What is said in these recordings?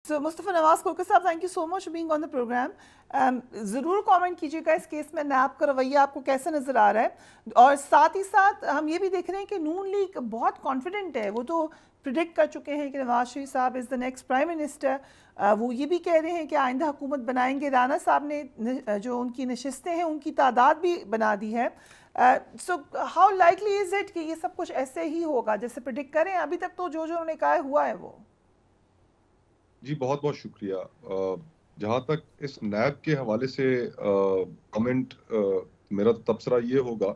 So, Mustafa Nawaz Khurka साहब, thank you so much for being on the program. ज़रूर comment कीजिएगा इस case में नैब का रवैया आपको कैसे नज़र आ रहा है, और साथ ही साथ हम ये भी देख रहे हैं कि नून लीग बहुत कॉन्फिडेंट है। वो तो प्रिडिक्ट कर चुके हैं कि नवाज शरीफ साहब is the next prime minister. वो ये भी कह रहे हैं कि आइंदा हुकूमत बनाएंगे। राना साहब ने जो उनकी नशिस्तें हैं उनकी तादाद भी बना दी है। So how likely is it कि ये सब कुछ ऐसे ही होगा जैसे प्रिडिक्ट करें? अभी तक तो जो जो उन्होंने कहा हुआ है वो। जी बहुत बहुत शुक्रिया। जहाँ तक इस नैब के हवाले से कमेंट, मेरा तो तबसरा ये होगा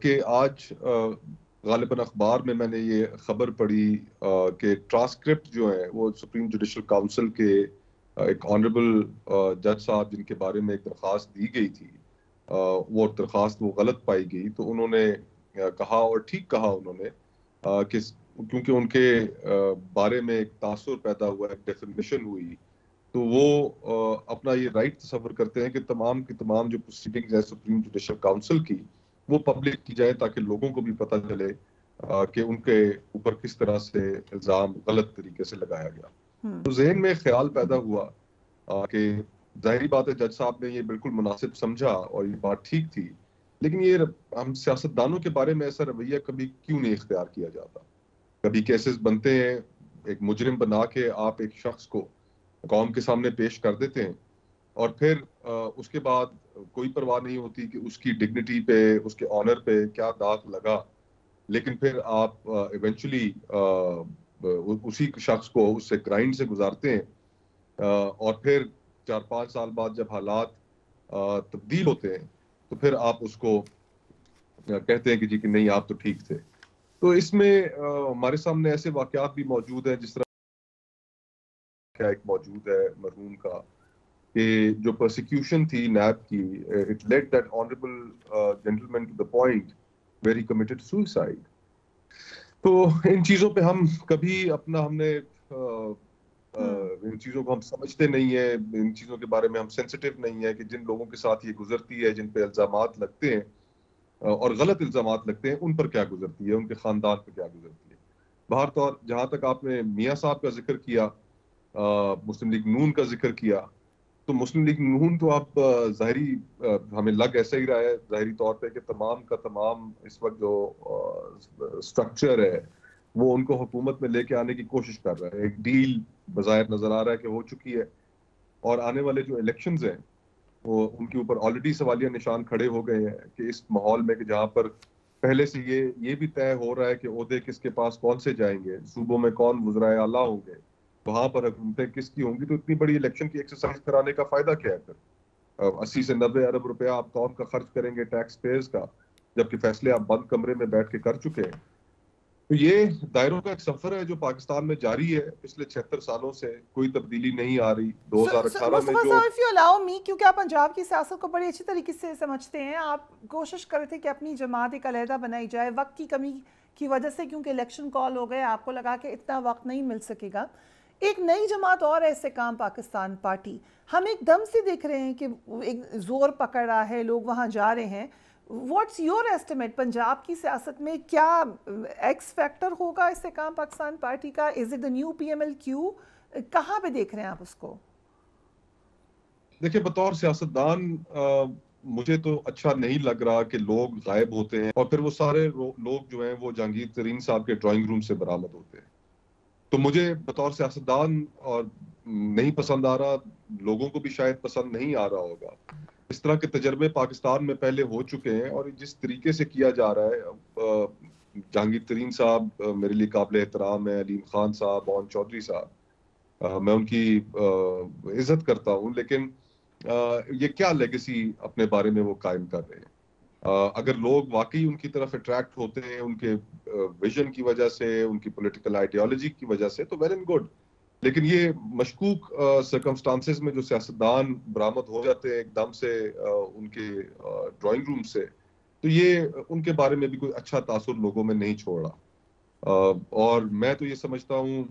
कि आज गालिबन अखबार में मैंने ये खबर पढ़ी कि ट्रांसक्रिप्ट जो है वो सुप्रीम जुडिशल काउंसिल के एक ऑनरेबल जज साहब जिनके बारे में एक दरख्वास्त दी गई थी, वो दरख्वास्त वो गलत पाई गई। तो उन्होंने कहा, और ठीक कहा उन्होंने, कि क्योंकि उनके बारे में एक तासुर पैदा हुआ, एक डेफिमेशन हुई, तो वो अपना ये राइट तस्वर करते हैं कि तमाम की तमाम जो प्रोसीडिंग्स है सुप्रीम जुडिशल काउंसिल की वो पब्लिक की जाए, ताकि लोगों को भी पता चले कि उनके ऊपर किस तरह से इल्ज़ाम गलत तरीके से लगाया गया। तो ज़हन में ख्याल पैदा हुआ कि जाहिर बात है जज साहब ने ये बिल्कुल मुनासिब समझा और ये बात ठीक थी, लेकिन ये हम सियासतदानों के बारे में ऐसा रवैया कभी क्यों नहीं इख्तियार किया जाता। कभी केसेस बनते हैं, एक मुजरिम बना के आप एक शख्स को कौम के सामने पेश कर देते हैं, और फिर उसके बाद कोई परवाह नहीं होती कि उसकी डिग्निटी पे, उसके ऑनर पे क्या दाग लगा, लेकिन फिर आप इवेंचुअली उसी शख्स को उससे ग्राइंड से गुजारते हैं, और फिर 4-5 साल बाद जब हालात तब्दील होते हैं तो फिर आप उसको कहते हैं कि जी कि नहीं आप तो ठीक थे। तो इसमें हमारे सामने ऐसे वाकयात भी मौजूद हैं, जिस तरह क्या एक मौजूद है मरहूम का कि जो प्रोसिक्यूशन थी नैब की, it led that honourable gentleman to the point where he committed suicide. तो इन चीज़ों पे हम कभी हमने इन चीज़ों को हम समझते नहीं है, इन चीज़ों के बारे में हम सेंसिटिव नहीं है कि जिन लोगों के साथ ये गुजरती है, जिन पे इल्ज़ामात लगते हैं और गलत इल्ज़ामात लगते हैं, उन पर क्या गुजरती है, उनके ख़ानदान पर क्या गुजरती है। बाहर तौर जहाँ तक आपने मियाँ साहब का जिक्र किया, मुस्लिम लीग नून का जिक्र किया, तो मुस्लिम लीग नून तो आप ज़ाहिरी हमें लग ऐसा ही रहा है ज़ाहिरी तौर पे कि तमाम का तमाम इस वक्त जो स्ट्रक्चर है वो उनको हुकूमत में लेके आने की कोशिश कर रहा है। एक डील बज़ाहिर नजर आ रहा है कि हो चुकी है, और आने वाले जो इलेक्शंस हैं वो उनके ऊपर ऑलरेडी सवालिया निशान खड़े हो गए हैं कि इस माहौल में कि जहाँ पर पहले से ये भी तय हो रहा है कि ओहदे किसके पास कौन से जाएंगे, सूबों में कौन वज़राए आला होंगे, वहां पर हुकूमतें किसकी होंगी, तो इतनी बड़ी इलेक्शन की एक्सरसाइज कराने का फायदा क्या है फिर? 80 से 90 अरब रुपया आप कौम का खर्च करेंगे टैक्स पेयर्स का, जबकि फैसले आप बंद कमरे में बैठ के कर चुके हैं। तो ये दायरों का एक सफर है जो पाकिस्तान में जारी है पिछले 76 सालों से, कोई तब्दीली नहीं आ रही। 2018 में मुस्तफा जो साहब, इफ यू अलाउ मी, क्योंकि आप पंजाब की सियासत को बड़ी अच्छी तरीके से समझते हैं, आप कोशिश कर रहे थे कि अपनी जमात एक अलहदा बनाई जाए। वक्त की कमी की वजह से, क्योंकि इलेक्शन कॉल हो गए, आपको लगा कि इतना वक्त नहीं मिल सकेगा। एक नई जमात और ऐसे काम पाकिस्तान पार्टी, हम एकदम से देख रहे हैं कि एक जोर पकड़ रहा है, लोग वहाँ जा रहे हैं। व्हाट्स योर एस्टिमेट, पंजाब की सियासत में क्या एक्स फैक्टर होगा इससे काम पाकिस्तान पार्टी का? Is it the new PMLQ? कहाँ पे देख रहे हैं आप उसको? देखिए, बतौर सियासतदान मुझे तो अच्छा नहीं लग रहा कि लोग गायब होते हैं और फिर वो सारे लोग जो हैं वो जहांगीर तरीन साहब के ड्राइंग रूम से बरामद होते हैं। तो मुझे बतौर सियासतदान और नहीं पसंद आ रहा, लोगों को भी शायद पसंद नहीं आ रहा होगा। इस तरह के तजर्बे पाकिस्तान में पहले हो चुके हैं, और जिस तरीके से किया जा रहा है, जहांगीर तरीन साहब मेरे लिए काबिल एहतराम है, अलीम खान साहब, मोहन चौधरी साहब, मैं उनकी इज्जत करता हूँ, लेकिन ये क्या लेगेसी अपने बारे में वो कायम कर रहे हैं? अगर लोग वाकई उनकी तरफ अट्रैक्ट होते हैं उनके विजन की वजह से, उनकी पॉलिटिकल आइडियोलॉजी की वजह से, तो वेल एंड गुड। लेकिन ये मशकूक सर्कमस्टांसेस में जो सियासतदान बरामद हो जाते हैं एकदम से उनके ड्राइंग रूम से, तो ये उनके बारे में भी कोई अच्छा तासुर लोगों में नहीं छोड़ रहा। और मैं तो ये समझता हूँ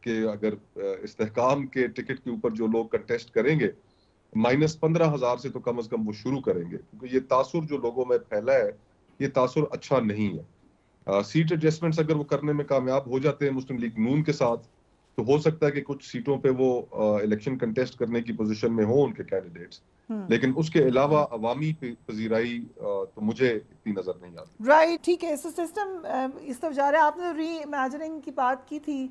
कि अगर इस्तेहकाम के टिकट के ऊपर जो लोग कंटेस्ट करेंगे, -15,000 से तो कम से कम वो शुरू करेंगे, क्योंकि ये तासुर जो लोगों में फैला है ये तासुर अच्छा नहीं है। सीट एडजस्टमेंट्स अगर वो करने में कामयाब हो जाते हैं मुस्लिम लीग नून के साथ, تو ہو سکتا ہے کہ کچھ سیٹوں پہ وہ الیکشن کنٹیسٹ کرنے کی پوزیشن میں ہوں ان کے کینڈیڈیٹس، لیکن اس کے علاوہ عوامی پذیرائی تو مجھے اتنی نظر نہیں آتی. رائٹ، ٹھیک ہے. سسٹم اس طرف جا رہا ہے. آپ نے ری امیجننگ کی بات کی تھی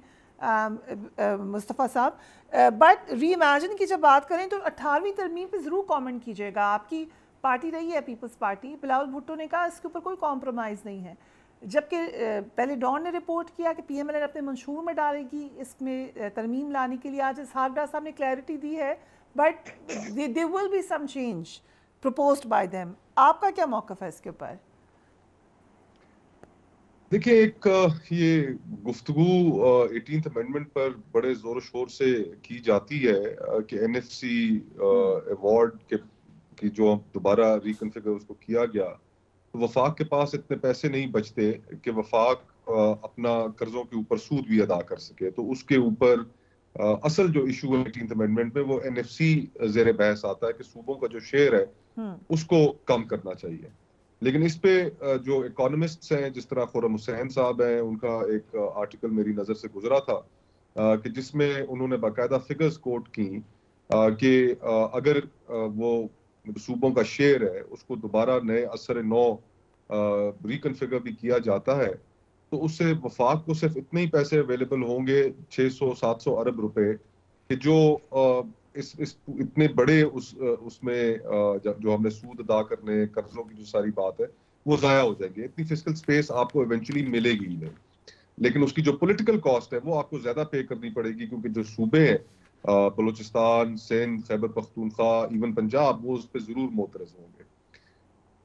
مصطفیٰ صاحب، بٹ ری امیجن کی جب بات کریں تو 18ویں ترمیم پہ ضرور کامنٹ کیجیے گا. آپ کی پارٹی رہی ہے پیپلز پارٹی، بلاول بھٹو نے کہا اس کے اوپر کوئی کمپرومائز نہیں ہے، جبکہ پہلے ڈان نے رپورٹ کیا کہ پی ایم ایل این اپنے منشور میں ڈالے گی اس میں ترمیم لانے کے لیے. آج اسحاق ڈار صاحب نے کلیئرٹی دی ہے، but there will be some change proposed by them. آپ کا کیا موقف ہے اس کے اوپر؟ دیکھیں، ایک یہ گفتگو 18th امینڈمنٹ پر بڑے زور و شور سے کی جاتی ہے کہ این ایف سی ایوارڈ کی جو دوبارہ ریکنفیگر اس کو کیا گیا، تو وفاق کے پاس اتنے پیسے نہیں بچتے کہ وفاق اپنا قرضوں کے اوپر سود بھی ادا کر سکے. تو اس کے اوپر اصل جو ایشو ہے 18th امینڈمنٹ میں وہ این ایف سی زیر بحث آتا ہے کہ صوبوں کا جو شیئر ہے اس کو کم کرنا چاہیے. لیکن اس پہ جو اکانومسٹس ہیں، جس طرح خرم حسین صاحب ہیں، ان کا ایک آرٹیکل میری نظر سے گزرا تھا کہ جس میں انہوں نے باقاعدہ فگرز کوٹ کی کہ اگر وہ صوبوں کا شیئر ہے اس کو دوبارہ نئے اثر نو ریکنفیگر بھی کیا جاتا ہے تو اس سے وفاق کو صرف اتنے ہی پیسے اویلیبل ہوں گے 600-700 ارب روپے کہ جو اتنے بڑے اس میں جو ہم نے سود ادا کرنے، قرضوں کی جو ساری بات ہے وہ ضائع ہو جائیں گے. اتنی فسکل سپیس آپ کو ایونچولی ملے گی نہیں، لیکن اس کی جو پولیٹیکل کاسٹ ہے وہ آپ کو زیادہ پے کرنی پڑے گی، کیونکہ جو صوبے ہیں بلوچستان، سندھ، خیبر پختونخوا، ایون پنجاب، وہ اس پہ ضرور معترض ہوں گے.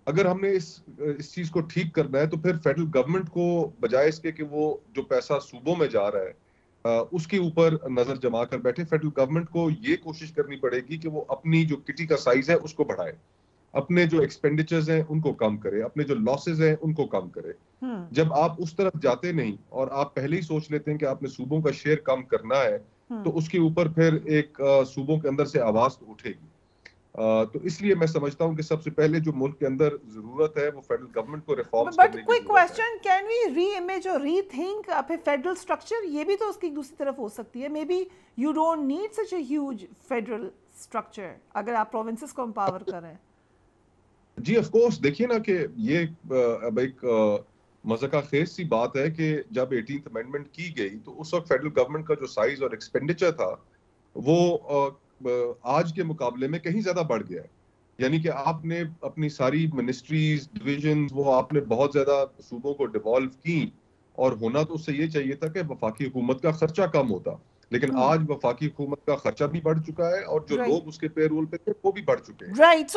اگر ہم نے اس چیز کو ٹھیک کرنا ہے تو پھر فیڈرل گورنمنٹ کو بجائے اس کے کہ وہ جو پیسہ صوبوں میں جا رہا ہے اس کے اوپر نظر جما کر بیٹھے، فیڈرل گورنمنٹ کو یہ کوشش کرنی پڑے گی کہ وہ اپنی جو کٹی کا سائز ہے اس کو بڑھائے، اپنے جو ایکسپینڈیچرز ہیں ان کو کم کرے، اپنے جو لاسز ہیں ان کو کم کرے. جب آپ اس طرف جاتے نہیں اور آپ پہلے ہی سوچ لیتے ہیں کہ آپ نے صوبوں کا شیئر کم کرنا ہے تو اس کے اوپر پھر ایک صوبوں کے اندر سے آواز تو اٹھے گی. تو اس لیے میں سمجھتا ہوں کہ سب سے پہلے جو ملک کے اندر ضرورت ہے وہ فیڈرل گورنمنٹ کو ریفارمز کرنے کی ضرورت ہے. بٹ کوئی question, can we reimagine اور ری تھنک پھر فیڈرل اسٹرکچر؟ یہ بھی تو اس کی دوسری طرف ہو سکتی ہے. Maybe you don't need such a huge federal structure اگر آپ پروونسز کو امپاور کریں. جی آف کورس، دیکھیے نا کہ یہ اب ایک مذاق خیز سی بات ہے کہ جب 18th امینڈمنٹ کی گئی تو اس وقت فیڈرل گورنمنٹ کا جو سائز اور ایکسپینڈیچر تھا وہ آج کے مقابلے میں کہیں زیادہ بڑھ گیا ہے. یعنی کہ آپ نے اپنی ساری منسٹریز، ڈویژنز، وہ آپ نے بہت زیادہ صوبوں کو ڈیوالو کی، اور ہونا تو اس سے یہ چاہیے تھا کہ وفاقی حکومت کا خرچہ کم ہوتا، لیکن آج وفاقی حکومت کا خرچہ بھی بڑھ چکا ہے اور جو لوگ اس کے پے رول پہ تھے وہ بھی بڑھ چکے ہیں. رائٹ.